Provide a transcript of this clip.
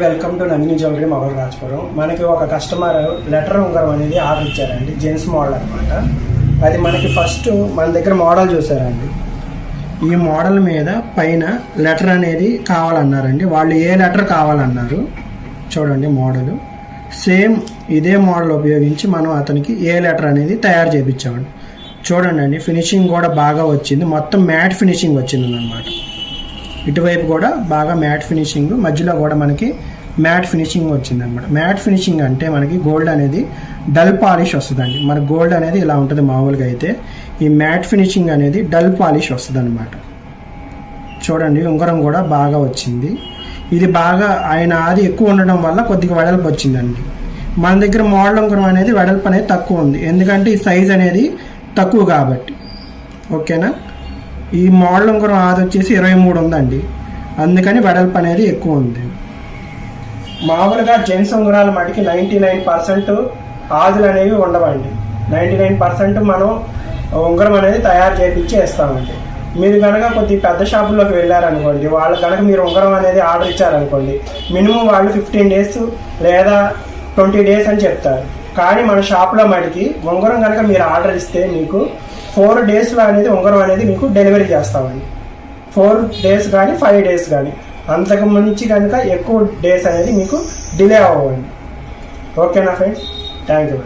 Welcome to Nandini jewellery Mogalrajapuram. మనకి ఒక customer letter ఉంగరం అనేది ఆర్డర్ ఇచ్చారండి, జెంట్స్ మోడల్ అనమాట. అది మనకి ఫస్ట్ మన దగ్గర మోడల్ చూసారండి. ఈ మోడల్ మీద పైన లెటర్ అనేది కావాలన్నారండి. వాళ్ళు ఏ లెటర్ కావాలన్నారు చూడండి. మోడల్ సేమ్ ఇదే మోడల్ ఉపయోగించి మనం అతనికి ఏ లెటర్ అనేది తయారు చేయించామండి. చూడండి అండి, ఫినిషింగ్ కూడా బాగా వచ్చింది. మొత్తం మ్యాట్ ఫినిషింగ్ వచ్చింది అన్నమాట. ఇటువైపు కూడా బాగా మ్యాట్ ఫినిషింగ్, మధ్యలో కూడా మనకి మ్యాట్ ఫినిషింగ్ వచ్చిందనమాట. మ్యాట్ ఫినిషింగ్ అంటే మనకి గోల్డ్ అనేది డల్ పాలిష్ వస్తుందండి. మన గోల్డ్ అనేది ఇలా ఉంటుంది మామూలుగా, అయితే ఈ మ్యాట్ ఫినిషింగ్ అనేది డల్ పాలిష్ వస్తుంది అనమాట. చూడండి, ఉంగరం కూడా బాగా వచ్చింది. ఇది బాగా ఆయన అది ఎక్కువ ఉండడం వల్ల కొద్దిగా వెడల్పు వచ్చిందండి. మన దగ్గర మోడల్ ఉంగరం అనేది వెడల్పు అనేది తక్కువ ఉంది, ఎందుకంటే ఈ సైజ్ అనేది తక్కువ కాబట్టి. ఓకేనా, ఈ మోడల్ ఉంగరం అది వచ్చేసి 23 ఉందండి, అందుకని వెడల్పు అనేది ఎక్కువ ఉంది. మామూలుగా జెంట్స్ ఉంగరాల మటుకి 99% ఆదులు అనేవి ఉండవండి. 99% మనం ఉంగరం అనేది తయారు చేయించి ఇస్తామండి. మీరు కనుక కొద్ది పెద్ద షాపుల్లోకి వెళ్ళారనుకోండి, వాళ్ళు కనుక మీరు ఉంగరం అనేది ఆర్డర్ ఇచ్చారనుకోండి, మినిమం వాళ్ళు 15 days లేదా 20 days అని చెప్తారు. కానీ మన షాప్లో మటుకి ఉంగరం కనుక మీరు ఆర్డర్ ఇస్తే మీకు 4 daysలో అనేది ఉంగరం అనేది మీకు డెలివరీ చేస్తామండి. 4 days కానీ 5 days కానీ, అంతకు మించి కనుక ఎక్కువ డేస్ అనేది మీకు డిలే అవ్వండి. ఓకేనా ఫ్రెండ్స్, థ్యాంక్ యూ.